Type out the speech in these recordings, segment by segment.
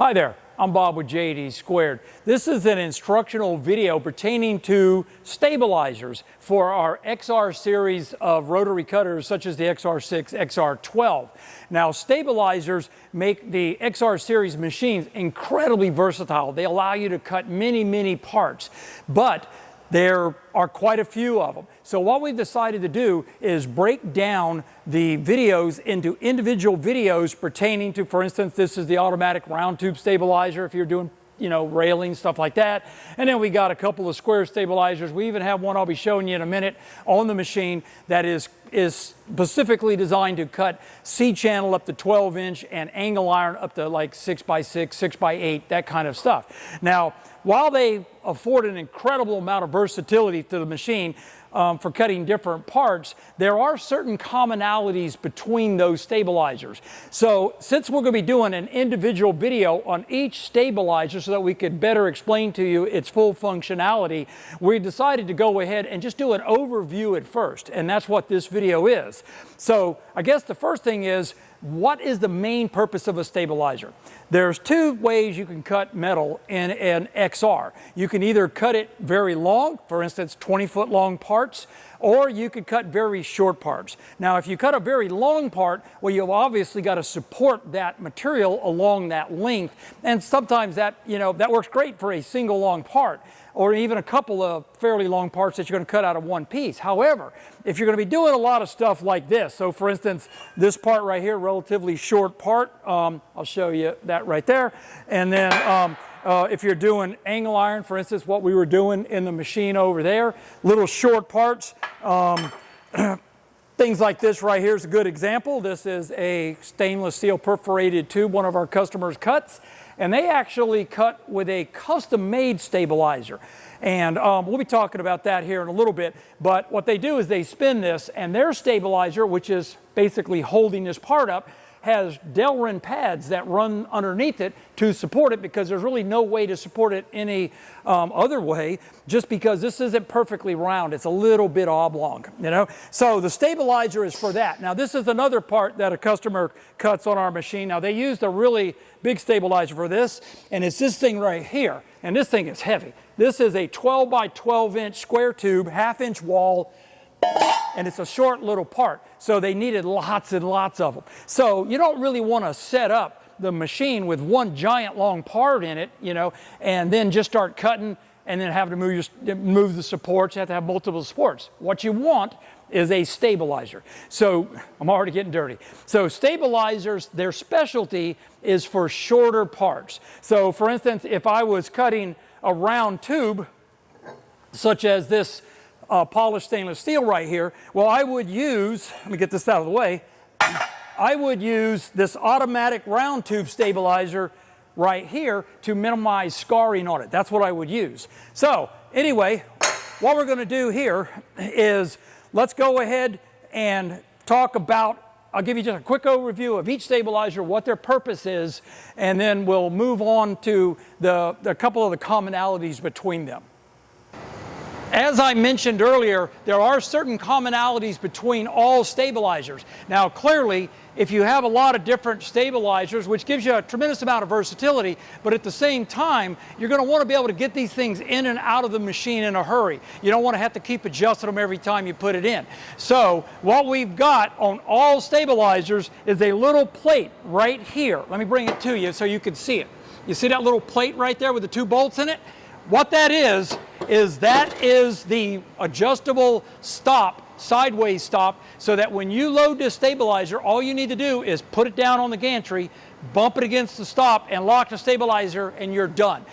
Hi there, I'm Bob with JD Squared. This is an instructional video pertaining to stabilizers for our XR series of rotary cutters such as the XR6, XR12. Now, stabilizers make the XR series machines incredibly versatile. They allow you to cut many parts, but there are quite a few of them. So what we've decided to do is break down the videos into individual videos pertaining to, for instance, this is the automatic round tube stabilizer if you're doing, railing, stuff like that. And then we got a couple of square stabilizers. We even have one I'll be showing you in a minute on the machine that is specifically designed to cut C-channel up to 12-inch and angle iron up to like 6x6, 6x8, that kind of stuff. Now, while they afford an incredible amount of versatility to the machine for cutting different parts, there are certain commonalities between those stabilizers. So since we're going to be doing an individual video on each stabilizer so that we could better explain to you its full functionality, we decided to go ahead and just do an overview at first, and that's what this video is. So I guess the first thing is, what is the main purpose of a stabilizer? There's two ways you can cut metal in an XR. You can either cut it very long, for instance 20-foot long parts, or you could cut very short parts. Now if you cut a very long part, well, you've obviously got to support that material along that length, and sometimes that, that works great for a single long part, or even a couple of fairly long parts that you're going to cut out of one piece. However, if you're going to be doing a lot of stuff like this, so for instance, this part right here, relatively short part, I'll show you that right there, and then if you're doing angle iron, for instance, what we were doing in the machine over there, little short parts, things like this right here is a good example. This is a stainless steel perforated tube one of our customers cuts, and they actually cut with a custom-made stabilizer. And we'll be talking about that here in a little bit, but what they do is they spin this, and their stabilizer, which is basically holding this part up, has Delrin pads that run underneath it to support it, because there's really no way to support it any other way, just because this isn't perfectly round. It's a little bit oblong, So the stabilizer is for that. Now this is another part that a customer cuts on our machine. Now they used a really big stabilizer for this, and it's this thing right here, and this thing is heavy. This is a 12 by 12 inch square tube, half-inch wall, and it's a short little part, so they needed lots and lots of them. So you don't really want to set up the machine with one giant long part in it, and then just start cutting and then have to move the supports. You have to have multiple supports. What you want is a stabilizer. So I'm already getting dirty. So stabilizers, their specialty is for shorter parts. So for instance, if I was cutting a round tube, such as this polished stainless steel right here, well, I would use, let me get this out of the way, I would use this automatic round tube stabilizer right here to minimize scarring on it. That's what I would use. So anyway, what we're going to do here is let's go ahead and talk about, I'll give you just a quick overview of each stabilizer, what their purpose is, and then we'll move on to the couple of the commonalities between them. As I mentioned earlier, there are certain commonalities between all stabilizers. Now clearly, if you have a lot of different stabilizers, which gives you a tremendous amount of versatility, but at the same time, you're going to want to be able to get these things in and out of the machine in a hurry. You don't want to have to keep adjusting them every time you put it in. So what we've got on all stabilizers is a little plate right here. Let me bring it to you so you can see it. You see that little plate right there with the two bolts in it? What that is the adjustable stop, sideways stop, so that when you load this stabilizer, all you need to do is put it down on the gantry, bump it against the stop, and lock the stabilizer, and you're done.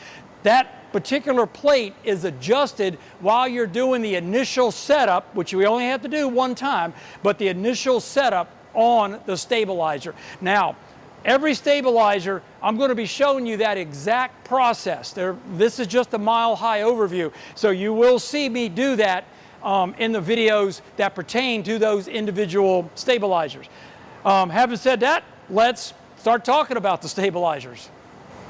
That particular plate is adjusted while you're doing the initial setup, which we only have to do one time, but the initial setup on the stabilizer. Now, every stabilizer, I'm going to be showing you that exact process. This is just a mile-high overview, so you will see me do that in the videos that pertain to those individual stabilizers. Having said that, let's start talking about the stabilizers.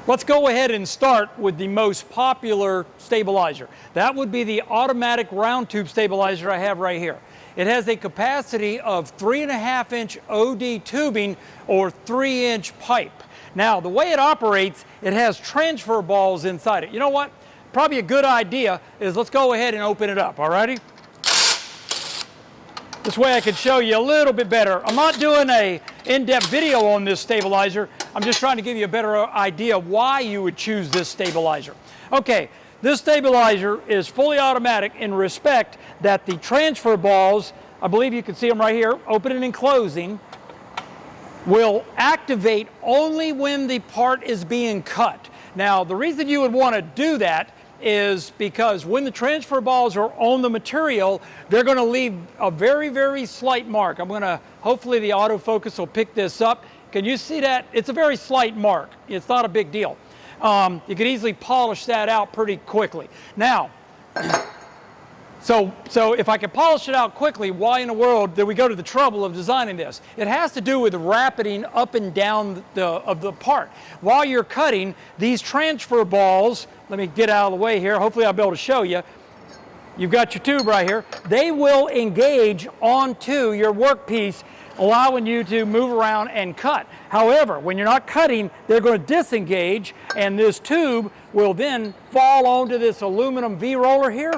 Let's go ahead and start with the most popular stabilizer. That would be the automatic round tube stabilizer I have right here. It has a capacity of 3.5-inch OD tubing or 3-inch pipe. Now, the way it operates, it has transfer balls inside it. You know what? Probably a good idea is let's go ahead and open it up, all righty? This way I can show you a little bit better. I'm not doing an in-depth video on this stabilizer. I'm just trying to give you a better idea why you would choose this stabilizer. Okay, this stabilizer is fully automatic in respect that the transfer balls, I believe you can see them right here, opening and closing, will activate only when the part is being cut. Now, the reason you would want to do that is because when the transfer balls are on the material, they're going to leave a very, very slight mark. Hopefully the autofocus will pick this up. Can you see that? It's a very slight mark. It's not a big deal. You can easily polish that out pretty quickly. Now, so if I can polish it out quickly, why in the world did we go to the trouble of designing this? It has to do with the rapiding up and down of the part. While you're cutting, these transfer balls, let me get out of the way here, hopefully I'll be able to show you. You've got your tube right here. They will engage onto your workpiece, allowing you to move around and cut. However, when you're not cutting, they're going to disengage, and this tube will then fall onto this aluminum V-roller here,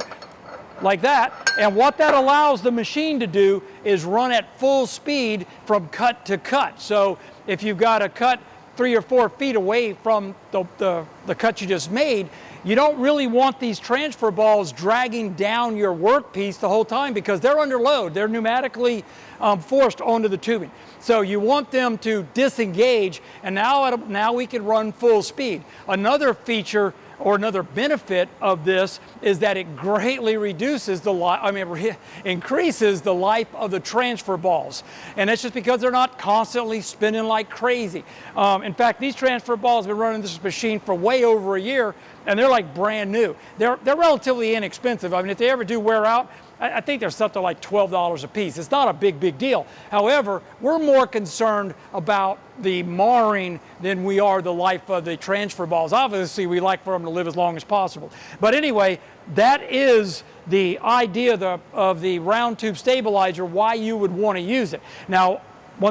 like that. And what that allows the machine to do is run at full speed from cut to cut. So if you've got a cut 3 or 4 feet away from the cut you just made, you don't really want these transfer balls dragging down your workpiece the whole time because they're under load. They're pneumatically forced onto the tubing. So you want them to disengage, and now we can run full speed. Another feature or another benefit of this is that it greatly increases the life of the transfer balls. And that's just because they're not constantly spinning like crazy. In fact, these transfer balls have been running this machine for way over a year, and they're like brand new. They're relatively inexpensive. I mean, if they ever do wear out, I think they're something like $12 a piece. It's not a big deal. However, we're more concerned about the marring than we are the life of the transfer balls. Obviously, we like for them to live as long as possible. But anyway, that is the idea of the round tube stabilizer, why you would want to use it. Now,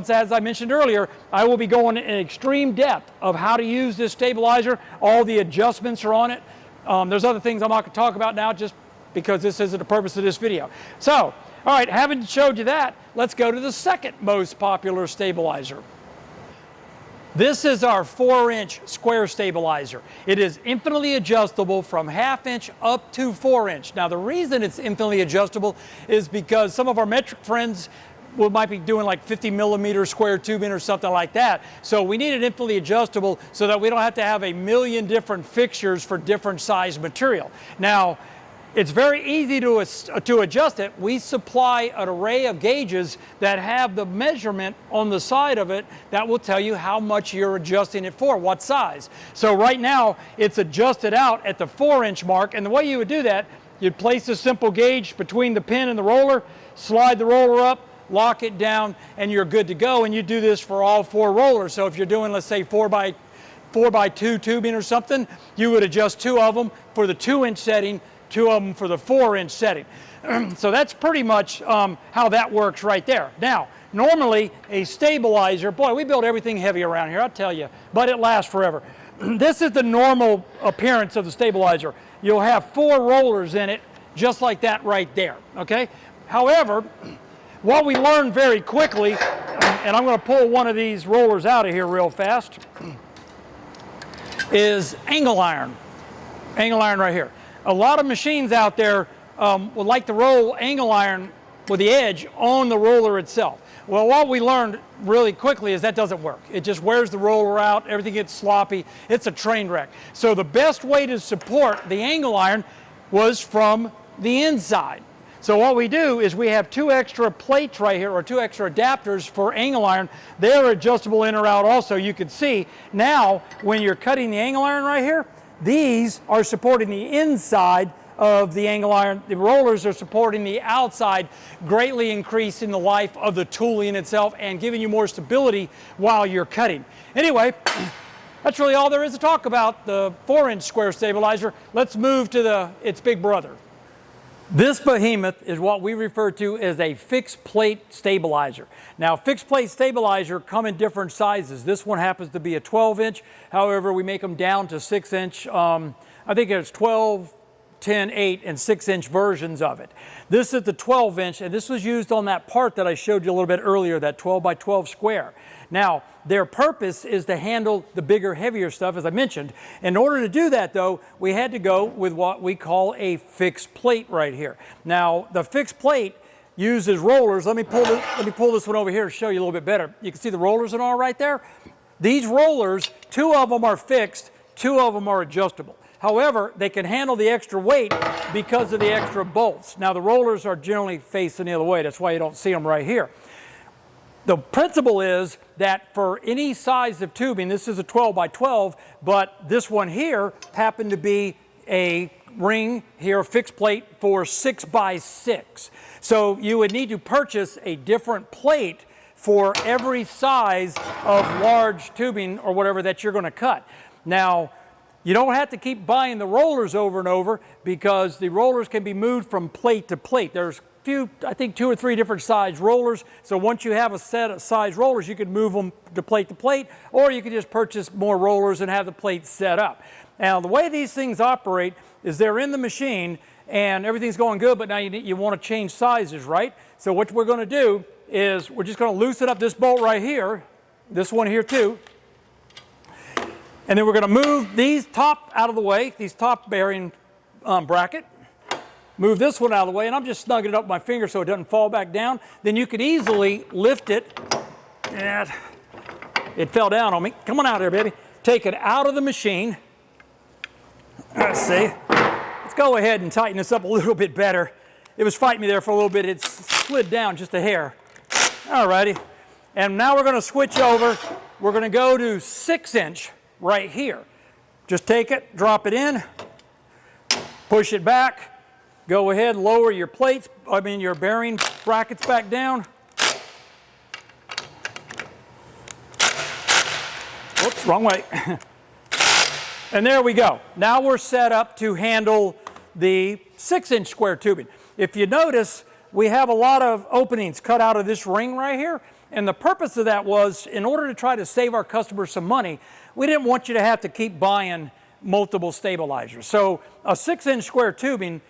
as I mentioned earlier, I will be going in extreme depth of how to use this stabilizer. All the adjustments are on it. There's other things I'm not going to talk about now just because this isn't the purpose of this video. So, all right, having showed you that, let's go to the second most popular stabilizer. This is our 4-inch square stabilizer. It is infinitely adjustable from 1/2 inch up to 4 inch. Now, the reason it's infinitely adjustable is because some of our metric friends might be doing like 50 millimeter square tubing or something like that. So we need it infinitely adjustable so that we don't have to have a million different fixtures for different size material. Now, it's very easy to adjust it. We supply an array of gauges that have the measurement on the side of it that will tell you how much you're adjusting it for, what size. So right now, it's adjusted out at the 4-inch mark, and the way you would do that, you'd place a simple gauge between the pin and the roller, slide the roller up, lock it down, and you're good to go, and you do this for all 4 rollers. So if you're doing, let's say, 4x2 tubing or something, you would adjust 2 of them for the 2-inch setting, 2 of them for the 4-inch setting. So that's pretty much how that works right there. Now, normally a stabilizer, boy, we build everything heavy around here, I'll tell you, but it lasts forever. This is the normal appearance of the stabilizer. You'll have 4 rollers in it, just like that right there, okay? However, what we learned very quickly, and I'm going to pull one of these rollers out of here real fast, is angle iron. Angle iron right here. A lot of machines out there would like to roll angle iron with the edge on the roller itself. Well, what we learned really quickly is that doesn't work. It just wears the roller out, everything gets sloppy, it's a train wreck. So the best way to support the angle iron was from the inside. So what we do is we have 2 extra plates right here, or 2 extra adapters for angle iron. They're adjustable in or out also. You can see now when you're cutting the angle iron right here, these are supporting the inside of the angle iron. The rollers are supporting the outside, greatly increasing the life of the tooling itself and giving you more stability while you're cutting. Anyway, that's really all there is to talk about the 4-inch square stabilizer. Let's move to its big brother. This behemoth is what we refer to as a fixed plate stabilizer. Now, fixed plate stabilizer come in different sizes. This one happens to be a 12-inch. However, we make them down to 6-inch. I think it's 12, 10, 8, and 6-inch versions of it. This is the 12-inch, and this was used on that part that I showed you a little bit earlier, that 12 by 12 square. Now, their purpose is to handle the bigger, heavier stuff, as I mentioned. In order to do that, though, we had to go with what we call a fixed plate right here. Now, the fixed plate uses rollers. Let me pull this one over here to show you a little bit better. You can see the rollers and all right there. These rollers, 2 of them are fixed, 2 of them are adjustable. However, they can handle the extra weight because of the extra bolts. Now, the rollers are generally facing the other way. That's why you don't see them right here. The principle is that for any size of tubing, this is a 12 by 12, but this one here happened to be a ring here, a fixed plate for 6 by 6. So you would need to purchase a different plate for every size of large tubing or whatever that you're going to cut. Now, you don't have to keep buying the rollers over and over because the rollers can be moved from plate to plate. There's I think 2 or 3 different size rollers. So once you have a set of size rollers, you can move them to plate, or you can just purchase more rollers and have the plate set up. Now, the way these things operate is they're in the machine and everything's going good, but now you want to change sizes, right? So what we're going to do is we're just going to loosen up this bolt right here, this one here too, and then we're going to move these top out of the way, these top bearing bracket. Move this one out of the way, and I'm just snugging it up with my finger so it doesn't fall back down. Then you could easily lift it. And it fell down on me. Come on out here, baby. Take it out of the machine. Let's see. Let's go ahead and tighten this up a little bit better. It was fighting me there for a little bit. It slid down just a hair. All righty. And now we're going to switch over. We're going to go to 6-inch right here. Just take it, drop it in, push it back. Go ahead, lower your your bearing brackets back down. Whoops, wrong way. And there we go. Now we're set up to handle the 6-inch square tubing. If you notice, we have a lot of openings cut out of this ring right here. And the purpose of that was, in order to try to save our customers some money, we didn't want you to have to keep buying multiple stabilizers. So a 6-inch square tubing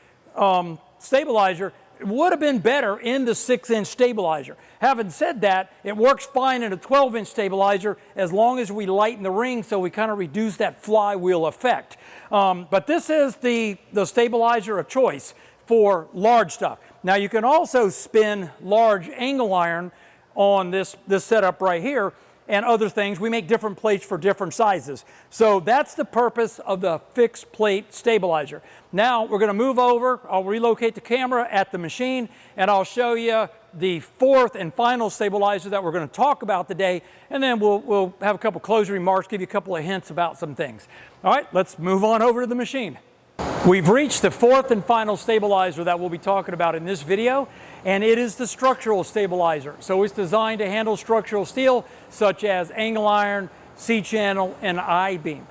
stabilizer would have been better in the 6-inch stabilizer. Having said that, it works fine in a 12-inch stabilizer as long as we lighten the ring so we kind of reduce that flywheel effect. But this is the stabilizer of choice for large stuff. Now you can also spin large angle iron on this setup right here and other things. We make different plates for different sizes. So that's the purpose of the fixed plate stabilizer. Now we're going to move over. I'll relocate the camera at the machine and I'll show you the 4th and final stabilizer that we're going to talk about today, and then we'll have a couple closing remarks, give you a couple of hints about some things. All right, let's move on over to the machine. We've reached the 4th and final stabilizer that we'll be talking about in this video, and it is the structural stabilizer. So it's designed to handle structural steel such as angle iron, C-channel, and I-beam.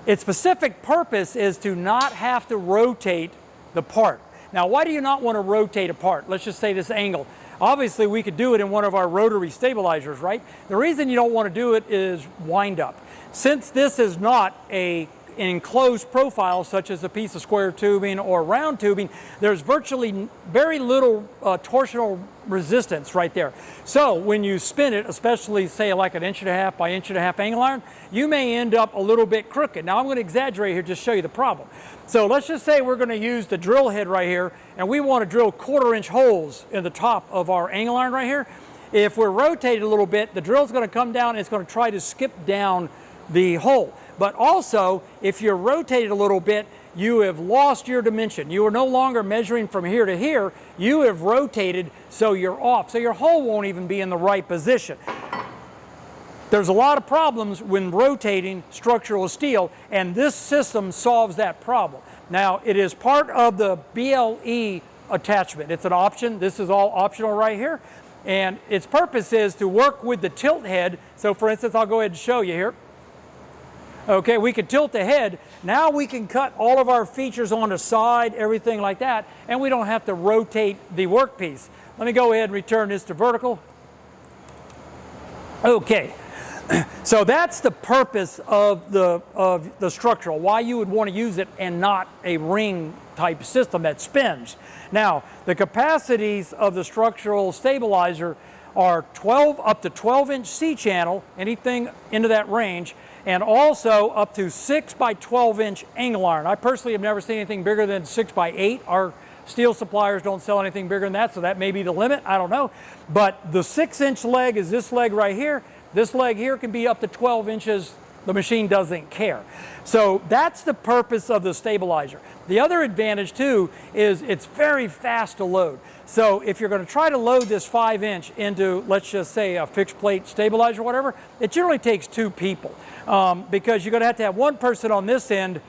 Its specific purpose is to not have to rotate the part. Now, why do you not want to rotate a part? Let's just say this angle. Obviously, we could do it in one of our rotary stabilizers, right? The reason you don't want to do it is wind up. Since this is not an enclosed profile, such as a piece of square tubing or round tubing, there's virtually very little torsional resistance right there. So when you spin it, especially say like an 1.5 by 1.5 angle iron, you may end up a little bit crooked. Now I'm going to exaggerate here just to show you the problem. So let's just say we're going to use the drill head right here, and we want to drill 1/4-inch holes in the top of our angle iron right here. If we're rotated a little bit, the drill's going to come down and it's going to try to skip down the hole. But also, if you're rotated a little bit, you have lost your dimension. You are no longer measuring from here to here. You have rotated, so you're off. So your hole won't even be in the right position. There's a lot of problems when rotating structural steel, and this system solves that problem. Now, it is part of the BLE attachment. It's an option. This is all optional right here. And its purpose is to work with the tilt head. So for instance, I'll go ahead and show you here. Okay, we can tilt the head. Now we can cut all of our features on the side, everything like that, and we don't have to rotate the workpiece. Let me go ahead and return this to vertical. Okay, so that's the purpose of the structural, why you would want to use it and not a ring type system that spins. Now, the capacities of the structural stabilizer are up to 12-inch C-channel, anything into that range, and also up to 6 by 12-inch angle iron. I personally have never seen anything bigger than 6 by 8. Our steel suppliers don't sell anything bigger than that, so that may be the limit, I don't know. But the 6-inch leg is this leg right here. This leg here can be up to 12 inches. The machine doesn't care. So that's the purpose of the stabilizer. The other advantage too is it's very fast to load. So if you're going to try to load this 5-inch into, let's just say, a fixed plate stabilizer or whatever, it generally takes 2 people because you're going to have one person on this end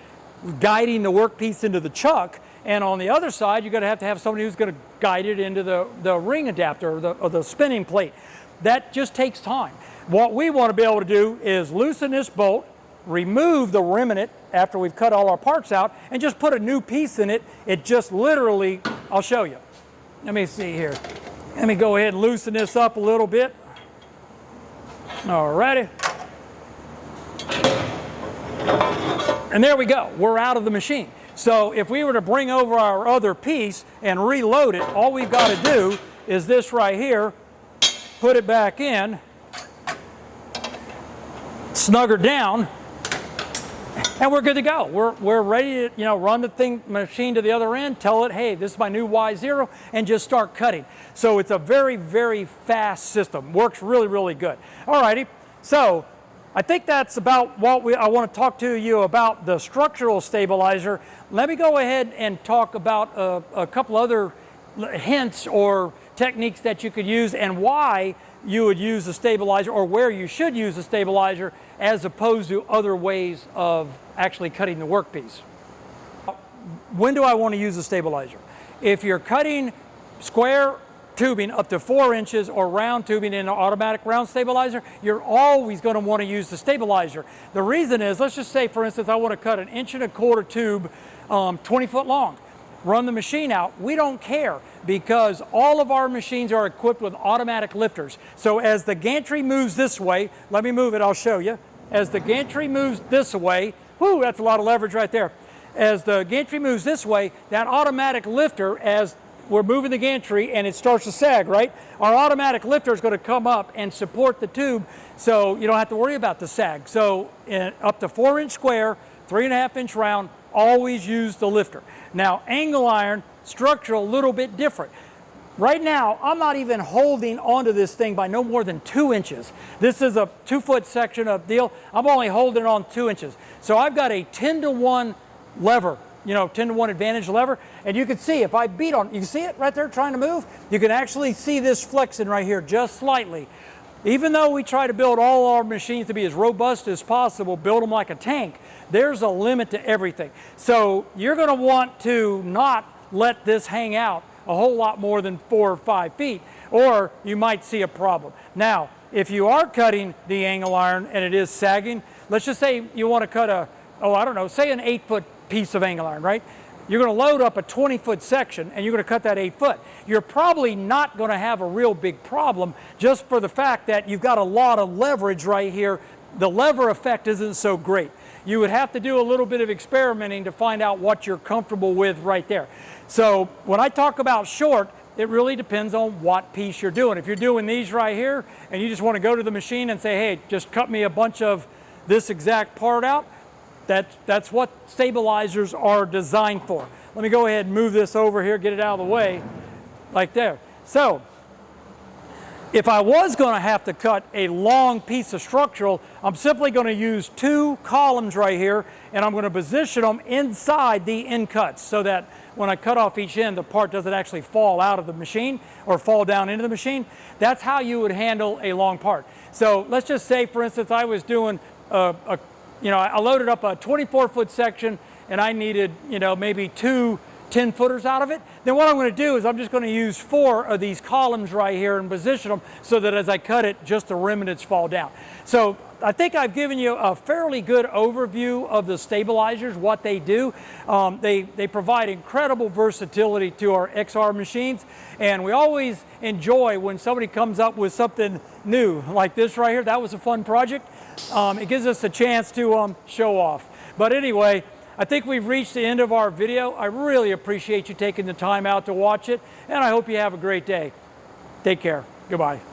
guiding the workpiece into the chuck, and on the other side you're going to have somebody who's going to guide it into the ring adapter or the spinning plate. That just takes time. What we want to be able to do is loosen this bolt, remove the remnant after we've cut all our parts out, and just put a new piece in it. It just literally, I'll show you. Let me see here. Let me go ahead and loosen this up a little bit. Alrighty. And there we go. We're out of the machine. So if we were to bring over our other piece and reload it, all we've got to do is this right here, put it back in, snug her down, and we're good to go. We're ready to run the machine to the other end, tell it, hey, this is my new Y0, and just start cutting. So it's a very, very fast system. Works really, really good. Alrighty, so I think that's about what I want to talk to you about the structural stabilizer. Let me go ahead and talk about a couple other hints or techniques that you could use and why you would use a stabilizer, or where you should use a stabilizer as opposed to other ways of actually cutting the workpiece. When do I want to use a stabilizer? If you're cutting square tubing up to 4 inches or round tubing in an automatic round stabilizer, you're always going to want to use the stabilizer. The reason is, let's just say, for instance, I want to cut an 1.25 inch tube 20 foot long. Run the machine out, we don't care, because all of our machines are equipped with automatic lifters. So as the gantry moves this way, let me move it, I'll show you. As the gantry moves this way, whoo, that's a lot of leverage right there. As the gantry moves this way, that automatic lifter, as we're moving the gantry and it starts to sag, right? Our automatic lifter is going to come up and support the tube, so you don't have to worry about the sag. So up to 4-inch square, 3.5-inch round, always use the lifter. Now, angle iron, structural, a little bit different. Right now, I'm not even holding onto this thing by no more than 2 inches. This is a 2-foot section of deal. I'm only holding on 2 inches. So I've got a 10-to-1 lever, 10-to-1 advantage lever. And you can see if I beat on, you can see it right there trying to move? You can actually see this flexing right here just slightly. Even though we try to build all our machines to be as robust as possible, build them like a tank, there's a limit to everything. So you're going to want to not let this hang out a whole lot more than 4 or 5 feet, or you might see a problem. Now, if you are cutting the angle iron and it is sagging, let's just say you want to cut say an 8-foot piece of angle iron, right? You're going to load up a 20-foot section and you're going to cut that 8 foot. You're probably not going to have a real big problem just for the fact that you've got a lot of leverage right here. The lever effect isn't so great. You would have to do a little bit of experimenting to find out what you're comfortable with right there. So when I talk about short, it really depends on what piece you're doing. If you're doing these right here and you just want to go to the machine and say, hey, just cut me a bunch of this exact part out, that's what stabilizers are designed for. Let me go ahead and move this over here, get it out of the way, like there. So if I was going to have to cut a long piece of structural, I'm simply going to use 2 columns right here, and I'm going to position them inside the end cuts so that when I cut off each end, the part doesn't actually fall out of the machine or fall down into the machine. That's how you would handle a long part. So let's just say, for instance, I was doing I loaded up a 24-foot section and I needed, maybe two 10-footers out of it, then what I'm going to do is I'm just going to use 4 of these columns right here and position them so that as I cut it, just the remnants fall down. So I think I've given you a fairly good overview of the stabilizers, what they do. They provide incredible versatility to our XR machines, and we always enjoy when somebody comes up with something new like this right here. That was a fun project. It gives us a chance to show off. But anyway, I think we've reached the end of our video. I really appreciate you taking the time out to watch it, and I hope you have a great day. Take care. Goodbye.